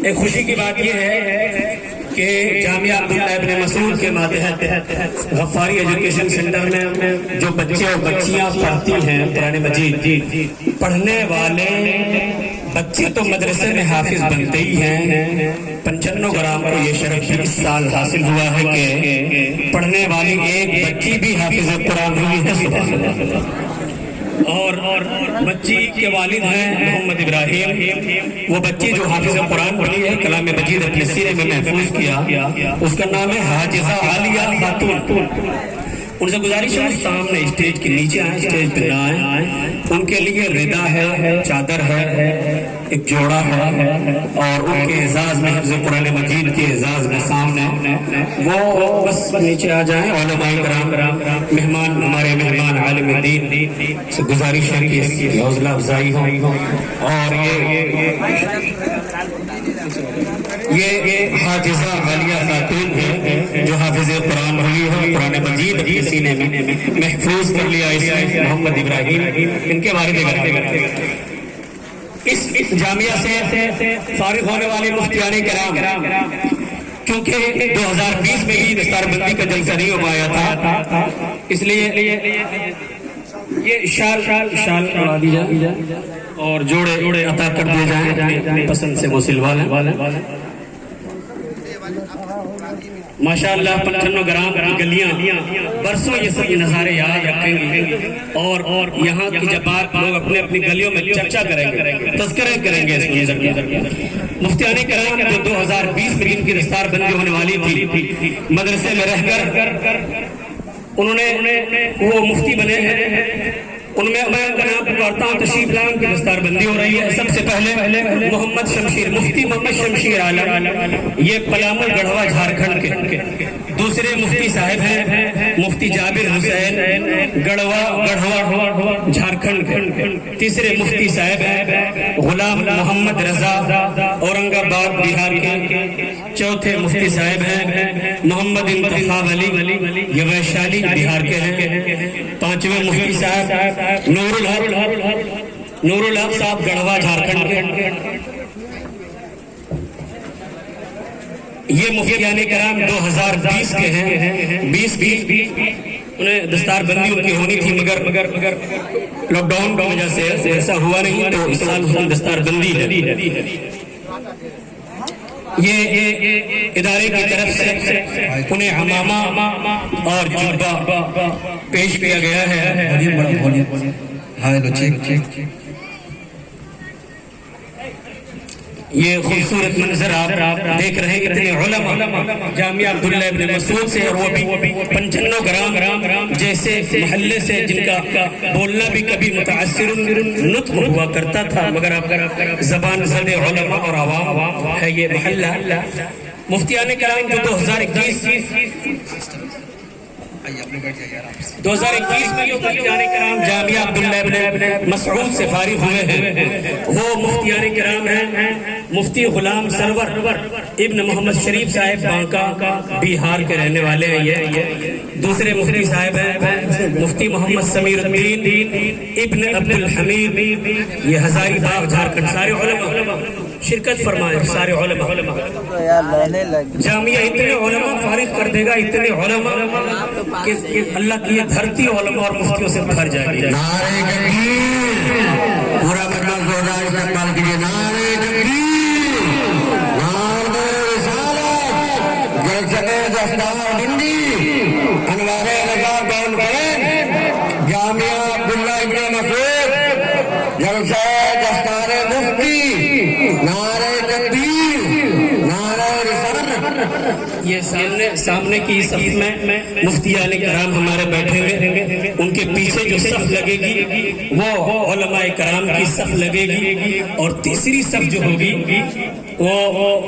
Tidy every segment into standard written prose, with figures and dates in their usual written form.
ایک خوشی کی بات یہ ہے کہ جامعہ عبداللہ ابن مسعود کے ماتحت غفاری ایجوکیشن سینٹر میں جو بچے اور بچیاں پڑھتی ہیں قرآن مجید، پڑھنے والے بچے تو مدرسے میں حافظ بنتے ہی ہیں، 95 گرام کو یہ شرف اس سال حاصل ہوا ہے کہ پڑھنے والی ایک بچی بھی حافظ قرآن ہوئی ہے، سبحان اللہ۔ اور بچی کے والد ہیں محمد ابراہیم، وہ بچی جو حافظ قرآن بنی ہے، کلام مجید اپنے سینے میں محفوظ کیا، اس کا نام ہے حاجزہ عالیہ خاتون۔ ان سے گزارش ہے سامنے اسٹیج کے نیچے آئیں، اسٹیج پہ نہ آئیں، ان کے لیے ردا ہے، چادر ہے، ایک جوڑا ہے، اور ان کے اعزاز میں حفظ قرآن مجید کے اعزاز میں سامنے وہ بس نیچے آ جائیں۔ علماء کرام، مہمان، ہمارے مہمان عالم دین سے گزارش ہے کہ حوصلہ افزائی ہو۔ اور یہ حاجزہ عالیہ خاتون ہے جو حافظ قرآن ہوئی ہے، قرآن مجید اپنے سینے میں محفوظ کر لیا اس نے محمد ابراہیم، ان کے والد گرامی۔ اس جامعہ سے فارغ ہونے والے مفتیان کرام، کیونکہ 2020 میں بھی دستار بندی کا جلسہ نہیں ہو پایا تھا، اس لیے یہ شال اڑا دی جائے اور جوڑے عطا کر دیے جائیں، پسند سے وہ سلوا لیں۔ ماشاءاللہ 95 گرام کی گلیاں برسوں یہ سب نظارے یاد رکھیں گی، اور یہاں کی جب بات لوگ اپنے اپنی گلیوں میں چرچا کریں گے، تذکرہ کریں گے اس منظر کا۔ مفتیان کرام جو 2020 میں جن کی دستار بندی ہونے والی تھی، مدرسے میں رہ کر انہوں نے وہ مفتی بنے ہیں، ان میں میں ان کا نام پکارتا ہوں، تشریف لائیں کی دستار بندی ہو رہی ہے۔ سب سے پہلے محمد شمشیر، مفتی محمد شمشیر عالم، یہ پلامو گڑھوا جھارکھنڈ کے۔ دوسرے مفتی صاحب ہیں مفتی جابر حسین، گڑھوا جھارکھنڈ کے۔ تیسرے مفتی صاحب ہیں غلام محمد رضا، اورنگ آباد بہار کے۔ چوتھے مفتی صاحب ہیں محمد انتخاب علی، یہ ویشالی بہار کے ہیں۔ پانچویں مفتی صاحب نور الحق صاحب، گڑھوا جھارکھنڈ کے۔ یہ مفتیان کرام 2020 کے ہیں، 20 انہیں دستار بندی ان کی ہونی تھی، مگر لاک ڈاؤن کی وجہ سے ایسا ہوا نہیں، تو اس سال ہم دستار بندی ہے۔ یہ ادارے کی طرف سے انہیں عمامہ اور جبہ پیش کیا گیا ہے۔ یہ خوبصورت منظر آپ دیکھ رہے ہیں، اتنے علماء جامعہ عبداللہ ابن مسعود سے، اور وہ بھی 95 گرام جیسے محلے سے، جن کا بولنا بھی کبھی متاثر نطق ہوا کرتا تھا، مگر آپ زبان زد علماء اور عوام ہے یہ محلہ۔ مفتیان کرام جو 2021 میں جو مفتیان کرام جامعہ عبداللہ ابن مسعود سے فارغ ہوئے ہیں، وہ مفتیان کرام ہیں مفتی غلام سرور ابن محمد شریف صاحب، بانکا بہار کے رہنے والے ہیں یہ۔ دوسرے مفتی صاحب ہیں مفتی محمد سمیر الدین ابن عبد الحمید، یہ ہزاری باغ جھارکھنڈ۔ سارے علماء شرکت فرمائے، سارے علماء۔ جامعہ اتنے علماء فارغ کر دے گا، اتنے علماء کہ اللہ کی یہ دھرتی علماء اور مفتیوں سے بھر جائے گی۔ نعرہ تکبیر، پورا مطلب زوردار استقبال کیجیے۔ نعرہ تکبیر، نعرہ رسالت، جلسہ دستار بندی، انوار رضا کانفرنس، جامعہ عبداللہ ابن مسعود، جلسہ دستار مفتی، نعرہ تکبیر، نعرہ رسالت۔ یہ سامنے کی صف میں مفتیان کرام ہمارے بیٹھے ہوئے، ان کے پیچھے جو صف لگے گی وہ علماء کرام کی صف لگے گی، اور تیسری صف جو ہوگی وہ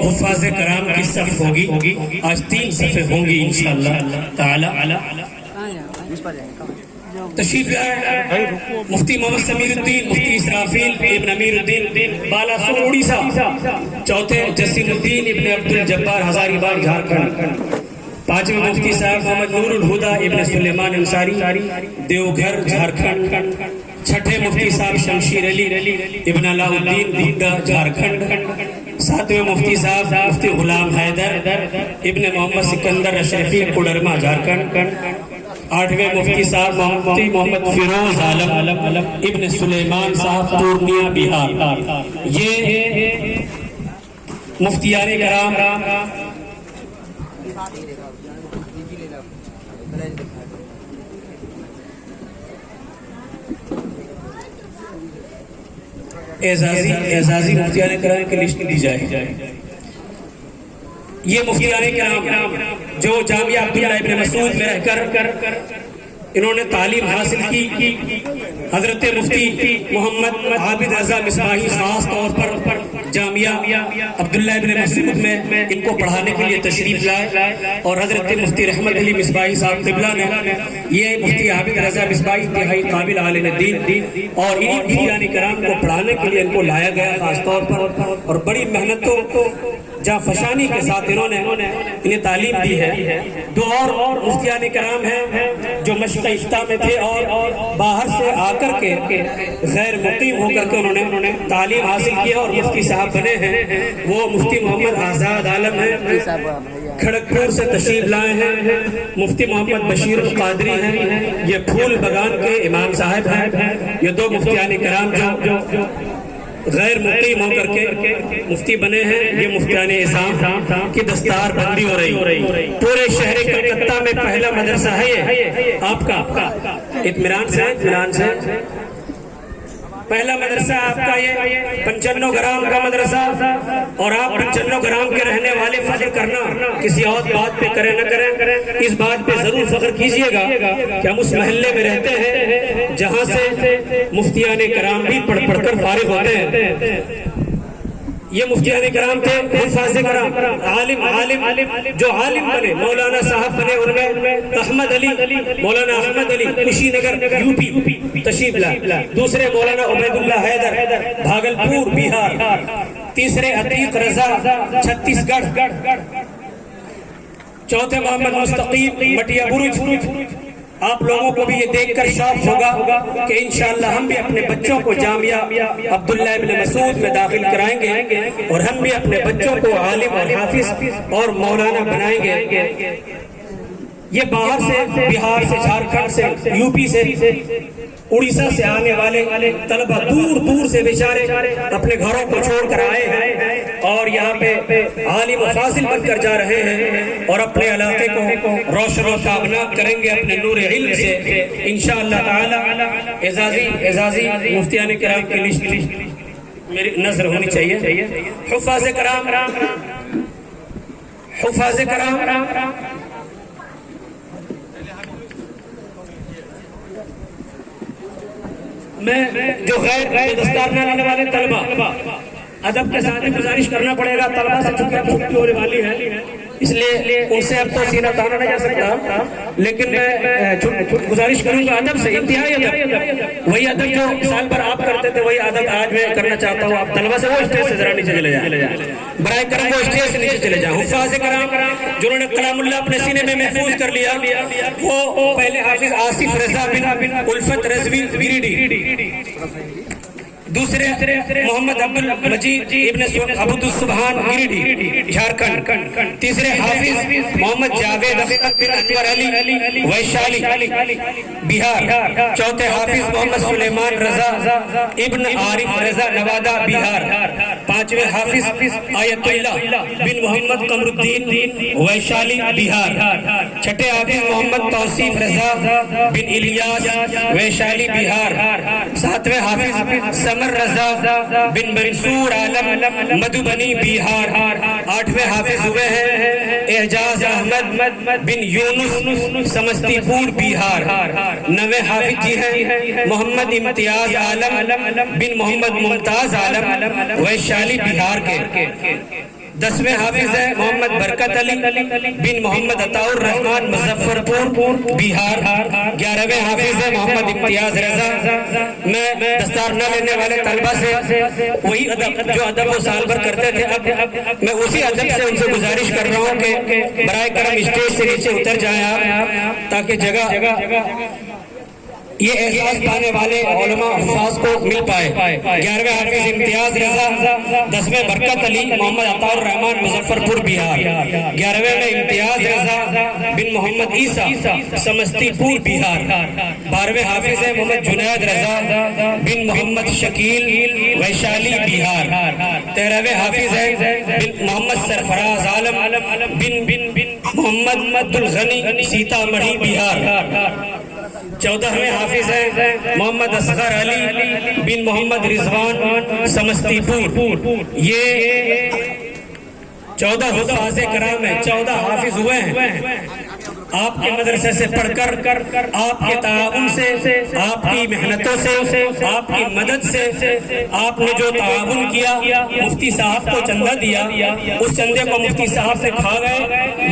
حفاظ کرام کی صف ہوگی۔ آج 3 صفیں ہوں گی انشاءاللہ تعالی۔ تشریف لائے مفتی محمد سمیر الدین، مفتی اسرافیل ابن امیر الدین بالاخور اڑیسہ۔ چوتھے جسیم الدین ابن عبد الجبار، ہزاری باغ جھارکھنڈ۔ پانچویں مفتی صاحب محمد نور الہدا ابن سلیمان انصاری، دیوگھر جھارکھنڈ۔ چھٹے مفتی صاحب شمشیر علی ابن علاء الدین، گھوڑا جھارکھنڈ۔ ساتویں مفتی صاحب مفتی غلام حیدر ابن محمد سکندر اشرفی کوڈرما جھارکھنڈ، آٹھویں مفتی صاحب مفتی محمد فیروز عالم ابن سلیمان صاحب پورنیہ بہار۔ یہ مفتیان کرام اعزازی مفتیان کرام کی لسٹ دی جائے۔ یہ مفتیان کرام جو جامعہ عبداللہ ابن مسعود میں رہ کر انہوں نے تعلیم حاصل کی، حضرت مفتی محمد عابد رضا مصباحی خاص طور پر جامعہ عبداللہ ابن مسعود میں ان کو پڑھانے کے لیے تشریف لائے، اور حضرت مفتی رحمت علی مصباحی صاحب قبلہ نے یہ مفتی عابد رضا مصباحی انتہائی قابل عالم دین اور انہی مفتیان کرام کو پڑھانے کے لیے ان کو لایا گیا خاص طور پر، اور بڑی محنتوں جا فشانی کے ساتھ انہوں نے انہیں تعلیم دی ہے۔ دو اور مفتیان کرام ہیں جو مشق افتاح میں تھے اور باہر سے آ کر کے غیر مقیم ہو کر کے انہوں نے تعلیم حاصل کیا اور مفتی صاحب بنے ہیں۔ وہ مفتی محمد آزاد عالم ہیں، کھڑگپور سے تشریف لائے ہیں۔ مفتی محمد بشیر القادری ہیں، یہ پھول بگان کے امام صاحب ہیں۔ یہ دو مفتیان کرام جو غیر مقیم ہو کر کے مفتی بنے ہیں، یہ مفتیان اعظام کی دستار بندی ہو رہی۔ پورے شہر کلکتہ میں پہلا مدرسہ ہے یہ آپ کا، اطمینان سے پہلا مدرسہ آپ کا یہ 95 گرام کا مدرسہ، اور آپ 95 گرام کے رہنے والے فخر کرنا کسی اور بات پہ کریں نہ کریں، اس بات پہ ضرور فخر کیجئے گا کہ ہم اس محلے میں رہتے ہیں جہاں سے مفتیان کرام بھی پڑھ کر فارغ ہوتے ہیں۔ یہ مفتیان کرام تھے، حفاظ کرام، عالم جو عالم بنے، مولانا صاحب بنے، ان میں احمد علی، مولانا احمد علی کشی نگر یو پی تشریف لائے۔ دوسرے مولانا عبید اللہ حیدر بھاگلپور بہار۔ تیسرے عتیق رضا چھتیس گڑھ۔ چوتھے محمد مستقیم مٹیا برج۔ آپ لوگوں کو بھی یہ دیکھ کر شوق ہوگا کہ انشاءاللہ ہم بھی اپنے بچوں کو جامعہ عبداللہ ابن مسعود میں داخل کرائیں گے، اور ہم بھی اپنے بچوں کو عالم اور حافظ اور مولانا بنائیں گے۔ یہ باہر سے، بہار سے، جھارکھنڈ سے، یو پی سے، اڑیسہ سے آنے والے طلبہ دور دور سے بیچارے اپنے گھروں کو چھوڑ کر آئے ہیں اور یہاں پہ عالم و فاضل بن کر جا رہے ہیں، اور اپنے علاقے کو روشن و تابناک کریں گے اپنے نور علم سے انشاءاللہ تعالی۔ اعزازی مفتیان کرام کی لسٹ میری نظر ہونی چاہیے۔ حفاظ کرام میں جو غیر دستار نہ لانے والے طلبہ، ادب کے ساتھ گزارش کرنا پڑے گا، طلبہ سے چھٹی ہونے والی ہے، اس لیے ان سے اب تو سینہ تانا نہیں جا سکتا، لیکن میں گزارش کروں گا ادب سے، انتہائی ادب، وہی ادب جو سال بھر آپ کرتے تھے وہی ادب آج میں کرنا چاہتا ہوں۔ آپ طلبہ سے وہ اسٹیج سے ذرا نیچے چلے جائیں، برائے کرم وہ اسٹیج سے نیچے چلے جائیں۔ حفاظ کرام جنہوں نے کلام اللہ اپنے سینے میں محفوظ کر لیا، وہ پہلے حافظ آصف رضا بن الفت رضوی گریڈی، دوسرے محمد عبدالمجید ابن عبد السبحان گریڈی جھارکھنڈ، تیسرے حافظ محمد جاوید بن انور علی ویشالی بہار، چوتھے حافظ محمد سلیمان رضا ابن عارف رضا نوادہ بہار، پانچویں حافظ آیت اللہ بن محمد قمر الدین ویشالی بہار، چھٹے حافظ محمد توصیف رضا بن الیاس ویشالی بہار، ساتویں حافظ سمر رضا بن منصور عالم مدھوبنی بہار، آٹھویں حافظ ہوئے ہیں اعجاز احمد بن یونس سمستی پور بہار، نویں حافظ جی ہیں محمد امتیاز عالم بن محمد ممتاز عالم ویشالی بہار کے، دسویں حافظ ہے محمد برکت علی بن محمد عطاء الرحمن مظفر پور بہار، گیارہویں حافظ ہے محمد امتیاز رضا۔ میں دستار نہ لینے والے طلبہ سے وہی ادب جو ادب وہ سال بھر کرتے تھے، اب میں اسی ادب سے ان سے گزارش کر رہا ہوں کہ برائے کرم اسٹیج سے نیچے اتر جائیں آپ، تاکہ جگہ یہ احساس پانے والے علماء حفاظ کو مل پائے۔ 11ویں حافظ امتیاز رضا، 10ویں برکت علی محمد عطا الرحمان مظفر پور بہار، 11ویں میں امتیاز رضا بن محمد عیسیٰ سمستی پور بہار، 12ویں حافظ ہے محمد جنید رضا بن محمد شکیل ویشالی بہار، 13ویں حافظ ہے بن محمد سرفراز عالم بن محمد عبدالغنی سیتا مڑھی بہار، 14ویں حافظ ہے محمد اصغر علی بن محمد رضوان سمستی پور۔ یہ 14 حفاظ کرام ہیں، 14 حافظ ہوئے ہیں۔ آپ کے مدرسے سے پڑھ کر، آپ کے تعاون سے، آپ کی محنتوں سے، آپ کی مدد سے، آپ نے جو تعاون کیا، مفتی صاحب کو چندہ دیا، اس چندے کو مفتی صاحب سے کھا گئے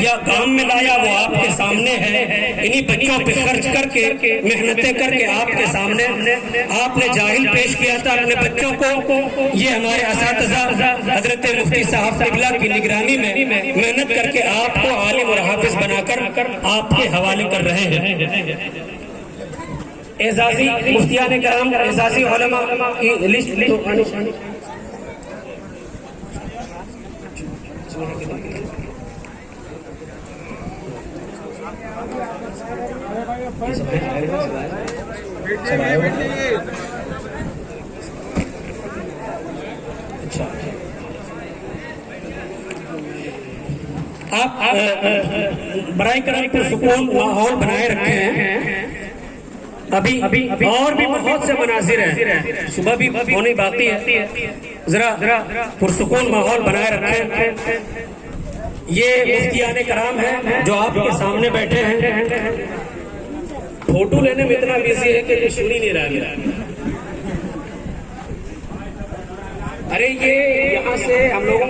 یا کام میں لایا، وہ آپ کے سامنے ہے۔ انہی بچوں پہ خرچ کر کے، محنتیں کر کے آپ کے سامنے آپ نے جاہل پیش کیا تھا اپنے بچوں کو۔ یہ ہمارے اساتذہ حضرت مفتی صاحب قبلہ کی نگرانی میں محنت کر کے آپ کو عالم اور حافظ بنا کر آپ کے حوالے کر رہے ہیں۔ اعزازی مفتیان کرام، اعزازی علماء کی لسٹ آپ برائے کرم پر سکون ماحول بنائے رکھے ہیں۔ ابھی اور بھی بہت سے مناظر ہیں، صبح بھی ہونے باقی ہے، ذرا پرسکون ماحول بنائے رکھیں۔ یہ مفتیان کرام ہیں جو آپ کے سامنے بیٹھے ہیں، فوٹو لینے میں اتنا بیزی ہے کہ سن ہی نہیں رہا۔ ارے یہ یہاں سے ہم لوگوں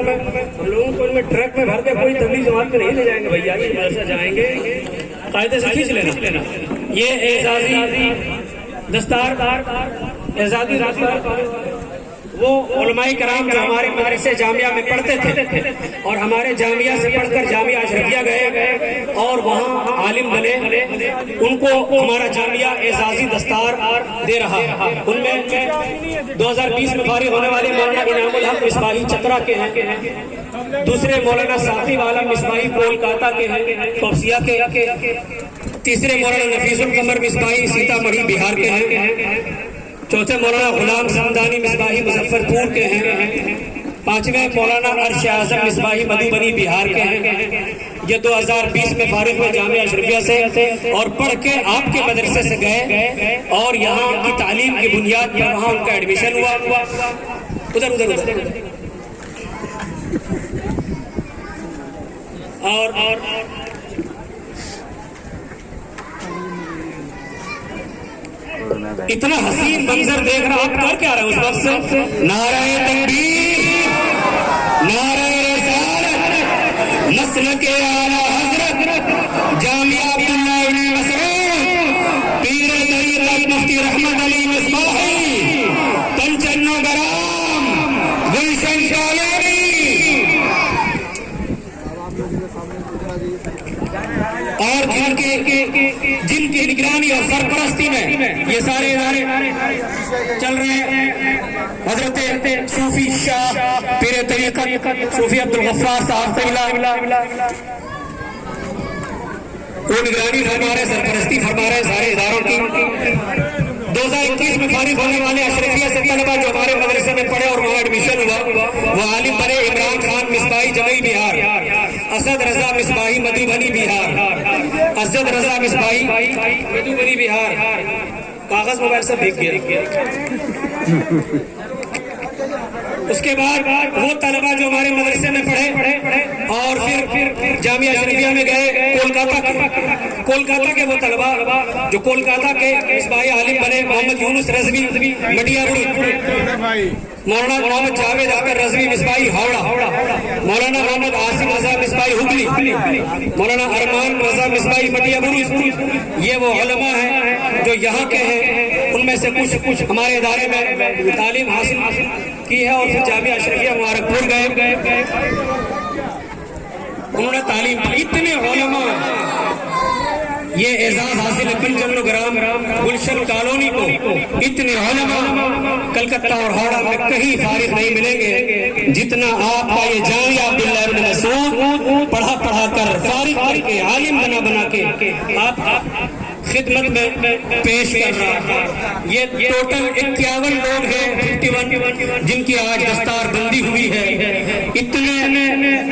کو ان میں ٹرک میں بھر کے کوئی تبلیغ جماعت میں نہیں لے جائیں گے بھیا، یہ مدرسہ جائیں گے، قاعدے سے کھینچ لینا۔ یہ اعزازی دستار، اعزازی دستار وہ علماء کرام جو ہمارے مدرسے جامعہ میں پڑھتے تھے اور ہمارے جامعہ سے پڑھ کر جامعہ اشرفیہ گئے اور وہاں عالم بنے، ان کو ہمارا جامعہ اعزازی دستار دے رہا ہے۔ ان میں 2020 میں فارغ ہونے والے مولانا انعام الحق مصباحی چترا کے ہیں، دوسرے مولانا ثاقب عالم مصباحی کولکاتہ کے ہیں، توسیہ کے، تیسرے مولانا نفیس القمر مصباحی سیتا مڑھی بہار کے ہیں، چوتھے مولانا غلام سمدانی مصباحی مظفر پور کے ہیں، پانچویں مولانا عرش اعظم مصباحی مدھوبنی بہار کے ہیں۔ یہ 2020 میں فارغ ہوئے جامعہ اشرفیہ سے اور پڑھ کے آپ کے مدرسے سے گئے اور یہاں کی تعلیم کی بنیاد پر وہاں ان کا ایڈمیشن ہوا۔ ادھر اور اتنا حسین منظر دیکھ رہا، آپ کر کیا رہے ہیں اس وقت سے؟ نعرہ تکبیر، نعرہ رسالت، مسلک اعلیٰ حضرت جامعہ عبداللہ ابن مسعود، پیر طریقت مفتی رحمت علی مصباحی، پنچنو گرام، گلشن شالیانی، اور جن کی نگرانی اور سرپرستی میں یہ سارے ادارے چل رہے ہیں، حضرت صوفی شاہ پیر طریقت صوفی عبدالغفار صاحب وہ نگرانی فرما رہے، سرپرستی فرما رہے سارے اداروں کی۔ 2021 میں فارغ ہونے والے اشرفیہ سے طلبہ جو ہمارے مدرسے میں پڑھے اور وہاں ایڈمیشن ہوا، وہ عالم بنے عمران خان مصباحی جمعی بہار، اسد رضا مصباحی مدھوبنی بہار، اسد رضا مصباحی مدھوبنی بہار۔ کاغذ موبائل سے بھیگ گیا۔ اس کے بعد وہ طلبہ جو ہمارے مدرسے میں پڑھے اور پھر جامعہ اشرفیہ میں گئے کولکاتہ کے وہ طلبہ جو کولکاتہ کے مصباحی عالم بنے، محمد یونس رضوی مٹیا بڑی، مولانا محمد جاوید اختر رضوی مصباحی ہاوڑا، مولانا محمد عاصم رضا مصباحی ہگلی، مولانا ارمان رضا مصباحی مٹیا بڑی۔ یہ وہ علماء ہیں جو یہاں کے ہیں، ان میں سے کچھ ہمارے ادارے میں تعلیم حاصل کی ہے اور پھر جامعہ اشرفیہ مبارک پور گئے، انہوں نے تعلیم کی۔ اتنے علماء یہ اعزاز حاصل ہے 55 گرام گلشن کالونی کو. اتنے علماء کلکتہ اور ہاوڑہ میں کہیں فارغ نہیں ملیں گے جتنا آپ کا یہ جامعہ عبداللہ ابن مسعود پڑھا پڑھا کر فارغ کر کے عالم بنا بنا کے آپ خدمت میں پیش کر رہا ہے. یہ ٹوٹل 51 لوگ ہیں 51 جن کی آج دستار بندی ہوئی ہے. اتنے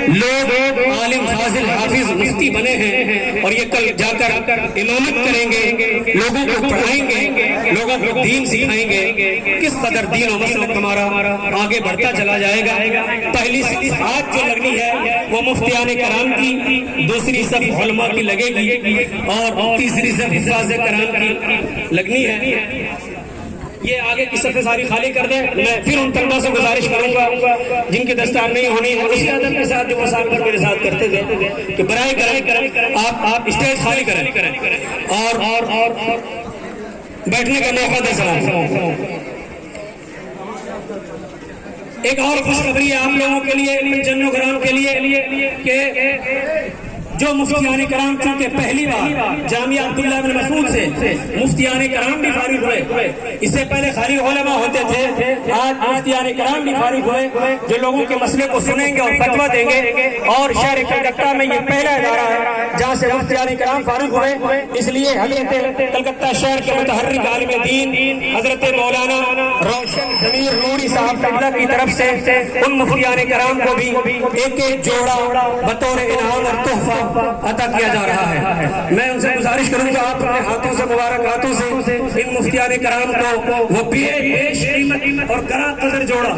لوگ عالم فاضل حافظ مفتی بنے ہیں اور یہ کل جا کر امامت کریں گے, لوگوں کو پڑھائیں گے, لوگوں کو دین سکھائیں گے. کس قدر دین و مسلک ہمارا آگے بڑھتا چلا جائے گا. پہلی آج جو لگنی ہے وہ مفتیان کرام کی, دوسری صف علماء کی لگے گی اور تیسری صف حفاظ کرام کی لگنی ہے. یہ آگے کی صفیں ساری خالی کر دیں. میں پھر ان طلبہ سے گزارش کروں گا جن کی دستار نہیں ہونی ہے اسی عدد کے ساتھ جو وہ سال بھر میرے ساتھ کرتے تھے کہ برائے کریں آپ اسٹیج خالی کریں اور بیٹھنے کا موقع دیں. سلام. ایک اور خوشخبری ہے آپ لوگوں کے لیے 55 گرام کے لیے کہ جو مفتیان کرام چونکہ پہلی بار جامعہ عبداللہ ابن مسعود سے مفتیان کرام بھی فارغ ہوئے. اس سے پہلے فارغ علماء ہوتے تھے, آج مفتیان کرام بھی فارغ ہوئے جو لوگوں کے مسئلے کو سنیں گے اور فتویٰ دیں گے. اور شہر کلکتہ میں یہ پہلا ادارہ ہے جہاں سے مفتیان کرام فارغ ہوئے. اس لیے حضرت کلکتہ شہر کے متحرک عالم دین حضرت مولانا روشن ضمیر نوری صاحب قبلہ کی طرف سے ان مفتیان کرام کو بھی ایک جوڑا بطور انعام اور تحفہ عطا کیا جا رہا ہے. میں ان سے گزارش کروں گا آپ اپنے ہاتھوں سے مبارک ہاتھوں سے ان مفتیان کرام کو وہ بیش قیمت اور گراں قدر جوڑا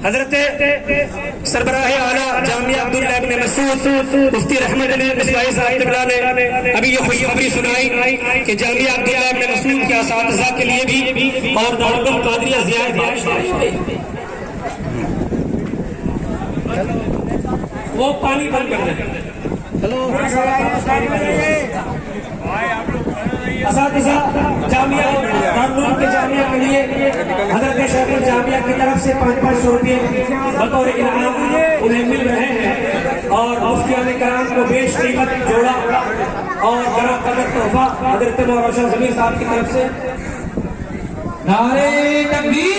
حضرت سربراہ اعلیٰ جامعہ عبداللہ ابن مسعود مفتی رحمت علی مصباحی صاحب قبلہ نے ابھی یہ خوشخبری سنائی کہ جامعہ عبداللہ ابن مسعود کے اساتذہ کے لیے بھی اور دارالعلوم قادریہ زیادہ وہ پانی بند کر دیں. اساتذہ جامعہ دارالعلوم کے جامعہ کے لیے حضرت شیخ الجامعہ کی طرف سے 500 روپے بطور انعام انہیں مل رہے ہیں اور مفتیان کرام کو بیش قیمت جوڑا اور گراں قدر تحفہ حضرت مولانا روشن ضمیر صاحب کی طرف سے. نعرہ تکبیر,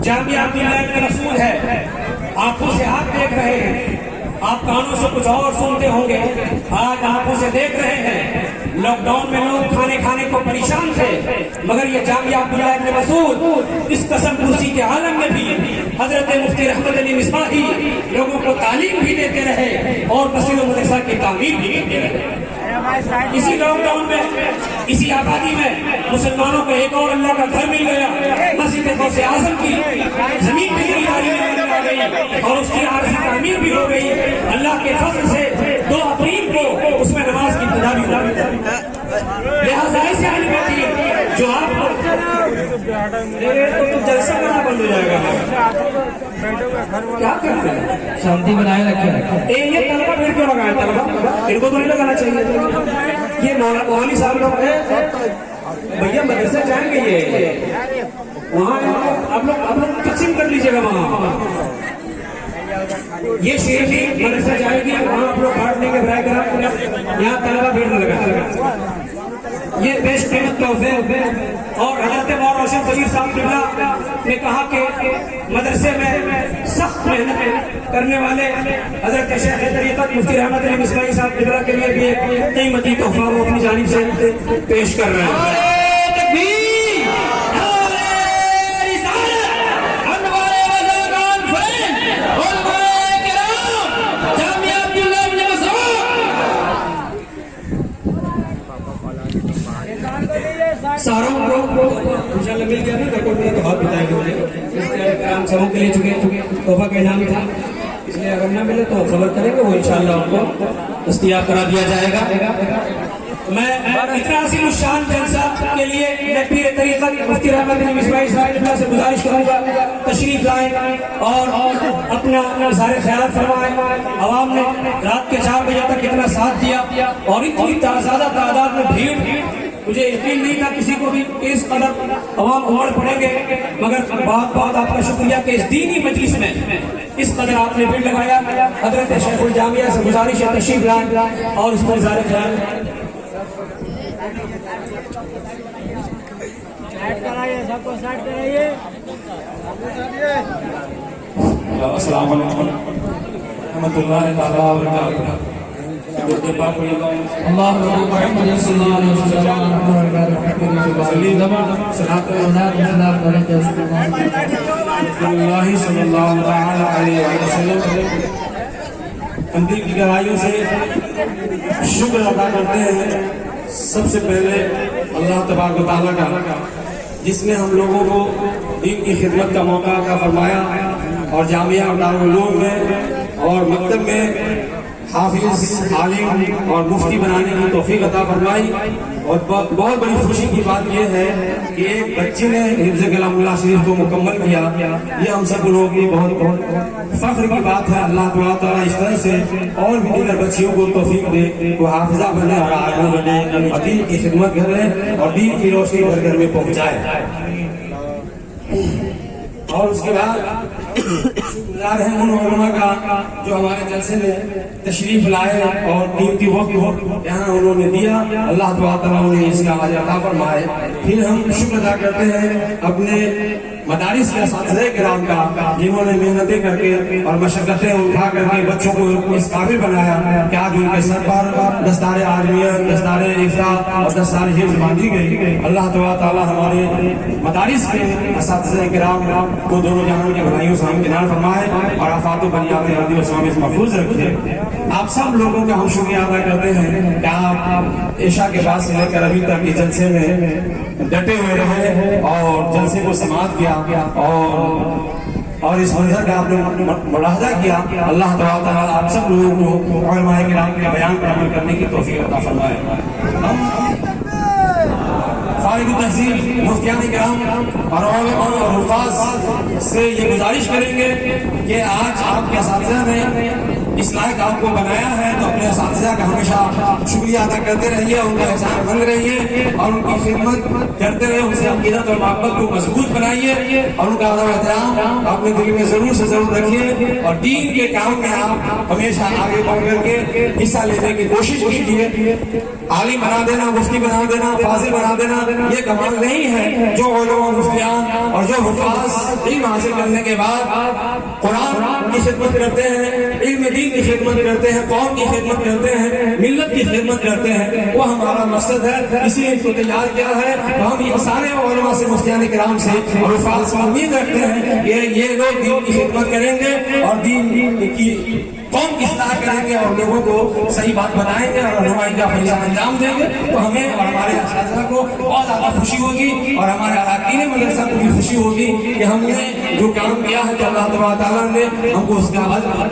جامعہ عبداللہ ابن مسعود ہے. آنکھوں سے آپ دیکھ رہے ہیں, آپ کانوں سے کچھ اور سنتے ہوں گے, آج آنکھوں سے دیکھ رہے ہیں. لاک ڈاؤن میں لوگ کھانے کو پریشان تھے مگر یہ جامعہ عبداللہ ابن مسعود اس قسم کرسی کے عالم میں بھی حضرت مفتی رحمت علی مصباحی لوگوں کو تعلیم بھی دیتے رہے اور مسجد و مدرسہ کی تعمیر بھی کرتے رہے. اسی لاک ڈاؤن میں اسی آبادی میں مسلمانوں کو ایک اور اللہ کا گھر مل گیا. مسجد غوث اعظم کی زمین بھی آ گئی اور اس کی عارضی تعمیر بھی ہو گئی. اللہ کے فضل سے 2 اپریل کو اس میں نماز کی ابتدا بھی ہو گئی. لہٰذا ایسے عالم دین جو آپ تو جلسہ کرنا بند ہو جائے گا. کیا کرتے ہیں شانتی بنائے رکھے. یہ طلبہ پھر کیوں لگائے؟ طلبہ ان کو تو نہیں لگانا چاہیے. یہ مولانا صاحب لوگ بھیا مدرسے جائیں گے, یہ وہاں آپ لوگ تقسیم کر لیجیے گا. وہاں یہ شیر بھی مدرسہ جائے گی, وہاں آپ لوگ بانٹ لیں گے برائے کرام. یہاں طلبہ بھیڑ نہ لگا. یہ بیش قیمت تحفے. اور حضرت مولانا روشن ضمیر صاحب قبلہ نے کہا کہ مدرسے میں سخت محنت کرنے والے حضرت شیخ طریقت مفتی رحمت علی مصباحی صاحب قبلہ کے لیے بھی ایک قیمتی تحفہ وہ اپنی جانب سے پیش کر رہے ہیں. ساروں کو انشاءاللہ مل گیا نا, تو ہاتھ بتائیں گے کرام سبوں کے لیے چکے تحفہ کا انعام تھا, اس لیے اگر نہ ملے تو خبر کریں گے, وہ انشاءاللہ ان کو دستیاب کرا دیا جائے گا. میں اتنا عظیم الشان جلسہ کے لیے میں پیر طریقت مفتی رحمت بن اسماعیل صاحب اللہ سے گزارش کروں گا تشریف لائیں اور اپنا اظہار خیالات فرمائیں. عوام نے رات کے 4 بجے تک اتنا ساتھ دیا اور اتنی زیادہ تعداد میں بھیڑ، مجھے یقین نہیں تھا کسی کو بھی اس قدر عوام امڑ پڑیں گے، مگر بہت بہت آپ کا شکریہ کہ اس دینی مجلس میں اس قدر آپ نے بھیڑ لگایا. حضرت شیخ الجامعہ سے گزارش ہے تشریف لائیں اور اس پر اظہار خیال. السلام علیکم ورحمۃ اللہ تعالیٰ وبرکاتہ. اندھی کی گہرائیوں سے شکر ادا کرتے ہیں سب سے پہلے اللہ تبارک و تعالیٰ کا، جس نے ہم لوگوں کو دین کی خدمت کا موقع عطا فرمایا اور جامعہ دارالعلوم میں اور مکتب میں حافظ، عالم اور مفتی بنانے کی توفیق عطا فرمائی. اور بہت بڑی خوشی کی بات یہ ہے کہ ایک بچے نے حفظ کلام اللہ شریف کو مکمل کیا. یہ ہم سب لوگوں کی بہت فخر کی بات ہے. اللہ تعالیٰ اس طرح سے اور بھی دیگر بچیوں کو توفیق دے وہ حافظہ بنے اور عالم بنے اور دین کی خدمت کرے اور دین کی روشنی گھر گھر میں پہنچائے. اور اس کے بعد شکرگزار ہیں ان علماء کا جو ہمارے جلسے میں تشریف لائے اور قیمتی وقت یہاں انہوں نے دیا. اللہ تعالیٰ انہیں اس کا اجر عطا فرمائے. پھر ہم شکر ادا کرتے ہیں اپنے مدارس کے اساتذہ کرام کا، جنہوں نے محنتیں کر کے اور مشقتیں اٹھا کر کے بچوں کو اس قابل بنایا کہ آج ان کے سر پر دستار عالمیت، دستار افطار اور دستار حفظ باندھی گئی. اللہ تعالیٰ ہمارے مدارس کے اساتذہ کرام کو دونوں جہان کے بھلائیوں سے ہمکنار فرمائے اور آفات و بلیات ارضی و سماء سے محفوظ رکھے. آپ سب لوگوں کا ہم شکریہ ادا کرتے ہیں کہ آپ عشاء کے بعد سے لے کر ابھی تک اس جلسے میں ڈٹے ہوئے رہے اور جلسے کو سماعت کیا اور اس منظر کا آپ نے ملاحظہ کیا. اللہ تعالیٰ آپ سب لوگوں کو علماء کرام کے بیان پر عمل کرنے کی توفیق عطا فرمائے. ہم فارغ التحصیل مفتیان کرام اور علماء اور حفاظ سے یہ گزارش کریں گے کہ آج آپ کے اساتذہ نے اس لائق آپ کو بنایا ہے تو اپنے اساتذہ کا ہمیشہ شکریہ ادا کرتے رہیے، ان کا احسان مند رہیے اور ان کی خدمت کرتے رہے. ان سے عقیدت اور محبت کو مضبوط بنائیے اور ان کا ادب احترام اپنے دل میں ضرور سے ضرور رکھیے اور دین کے کام میں آپ ہمیشہ آگے بڑھ کر کے حصہ لینے کی کوشش کیجیے. عالم بنا دینا، مفتی بنا دینا، فاضل بنا دینا یہ کمال نہیں ہے. جو علماء مفتیان اور جو حفاظ علم حاصل کرنے کے بعد قرآن کی خدمت کرتے ہیں، علم دین کی خدمت کرتے ہیں، قوم کی خدمت کرتے ہیں، ملت کی خدمت کرتے ہیں، وہ ہمارا مقصد ہے. اسی لیے اس کو تیار کیا ہے. ہم یہ سارے علماء سے، مفتیان کرام سے اور حفاظ سے امید رکھتے ہیں کہ یہ لوگ دین کی خدمت کریں گے اور دین کی قوم کی اصلاح کریں گے اور لوگوں کو صحیح بات بتائیں گے اور رہنمائی کا فریضہ انجام دیں گے. تو ہمیں اور ہمارے اساتذہ کو بہت زیادہ خوشی ہوگی اور ہمارے اراکین مدرسہ کو بھی خوشی ہوگی کہ ہم نے جو کام کیا ہے تو اللہ تعالیٰ نے ہم کو اس کا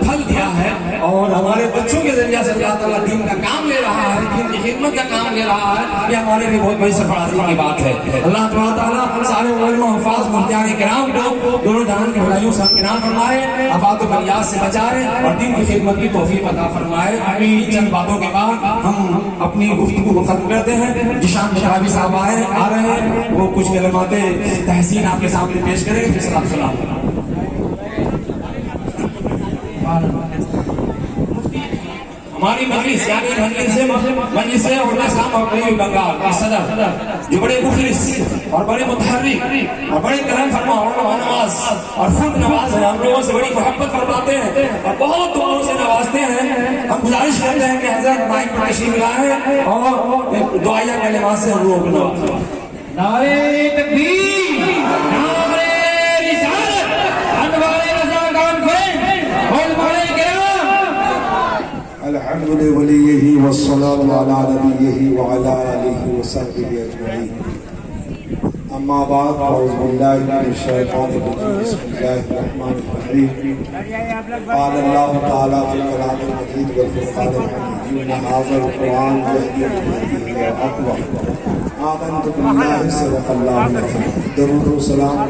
پھل دیا ہے اور ہمارے بچوں کے ذریعہ سے اللہ تعالیٰ دین کا کام لے رہا ہے، دین کی خدمت کا کام لے رہا ہے. یہ ہمارے لیے بہت بڑی سرفرازی کی بات ہے. اللہ تعالیٰ سارے علماء حفاظ مفتیان کرام کو دونوں جہان کے بھلائیوں سے ہمکنار فرمائے، آفات و بلیات سے بچائے اور دین کی خدمت کی توفیق عطا فرمائے. چند باتوں کے بعد ہم اپنی گفتگو کو ختم کرتے ہیں. جشان شرابی صاحب آ رہے ہیں، وہ کچھ کلمات تحسین آپ کے سامنے پیش کریں. سلام. ہماری مجلس یعنی مجلس علماء اسلام اور مغربی بنگال کے صدر جو بڑے مخلص اور بڑے متحرک اور بڑے کرم فرما اور نواز اور خود نواز ہیں، ہم لوگوں سے بڑی محبت فرماتے ہیں اور بہت دعاؤں سے نوازتے ہیں. ہم گزارش کرتے ہیں کہ حضرت مائک پر تشریف لائیں اور دعائیہ کلمات سے ہم لوگ نعرہ تکبیر، نعرہ رسالت، انوار رضاکان کریں علماء کرام. الحمد لوليه والصلاة على نبيه وعلى آله وصحبه أجمعين. أما بعد أعوذ بالله من الشيطان الرجيم بسم الله الرحمن الرحيم قال الله تعالى في الكلام المجيد والفرقان الحميد إن هذا القرآن يهدي للتي هي أقوم آمنت بالله صدق الله العظيم درود و سلام